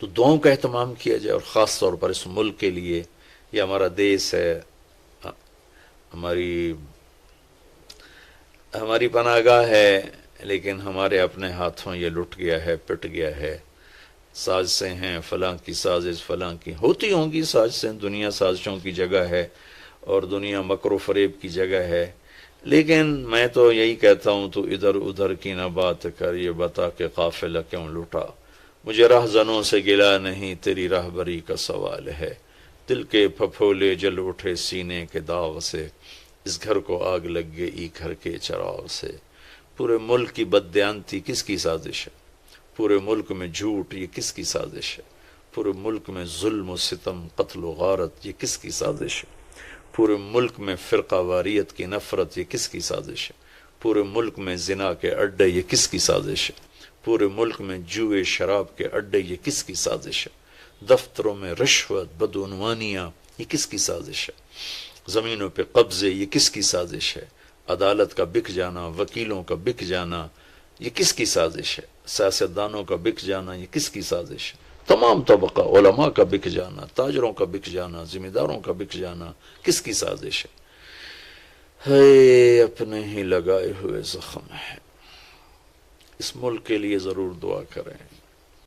تو دعاؤں کا اہتمام کیا جائے، اور خاص طور پر اس ملک کے لیے. یہ ہمارا دیس ہے، ہماری پناہ گاہ ہے، لیکن ہمارے اپنے ہاتھوں یہ لٹ گیا ہے، پٹ گیا ہے. سازشیں ہیں، فلاں کی سازش، فلاں کی ہوتی ہوں گی سازشیں. دنیا سازشوں کی جگہ ہے، اور دنیا مکر و فریب کی جگہ ہے. لیکن میں تو یہی کہتا ہوں، تو ادھر ادھر کی نہ بات کر، یہ بتا کہ قافلہ کیوں لٹا. مجھے رہزنوں سے گلا نہیں، تیری راہبری کا سوال ہے. دل کے پھپھولے جل اٹھے سینے کے داغ سے، اس گھر کو آگ لگ گئی گھر کے چراغ سے. پورے ملک کی بددیانتی کس کی سازش ہے؟ پورے ملک میں جھوٹ یہ کس کی سازش ہے؟ پورے ملک میں ظلم و ستم، قتل و غارت یہ کس کی سازش ہے؟ پورے ملک میں فرقہ واریت کی نفرت یہ کس کی سازش ہے؟ پورے ملک میں زنا کے اڈے یہ کس کی سازش ہے؟ پورے ملک میں جوئے شراب کے اڈے یہ کس کی سازش ہے؟ دفتروں میں رشوت، بدعنوانیاں یہ کس کی سازش ہے؟ زمینوں پہ قبضے یہ کس کی سازش ہے؟ عدالت کا بک جانا، وکیلوں کا بک جانا یہ کس کی سازش ہے؟ سیاستدانوں کا بک جانا یہ کس کی سازش ہے؟ تمام طبقہ، علماء کا بک جانا، تاجروں کا بک جانا، ذمہ داروں کا بک جانا کس کی سازش ہے؟ ہے اپنے ہی لگائے ہوئے زخم ہے. اس ملک کے لیے ضرور دعا کریں.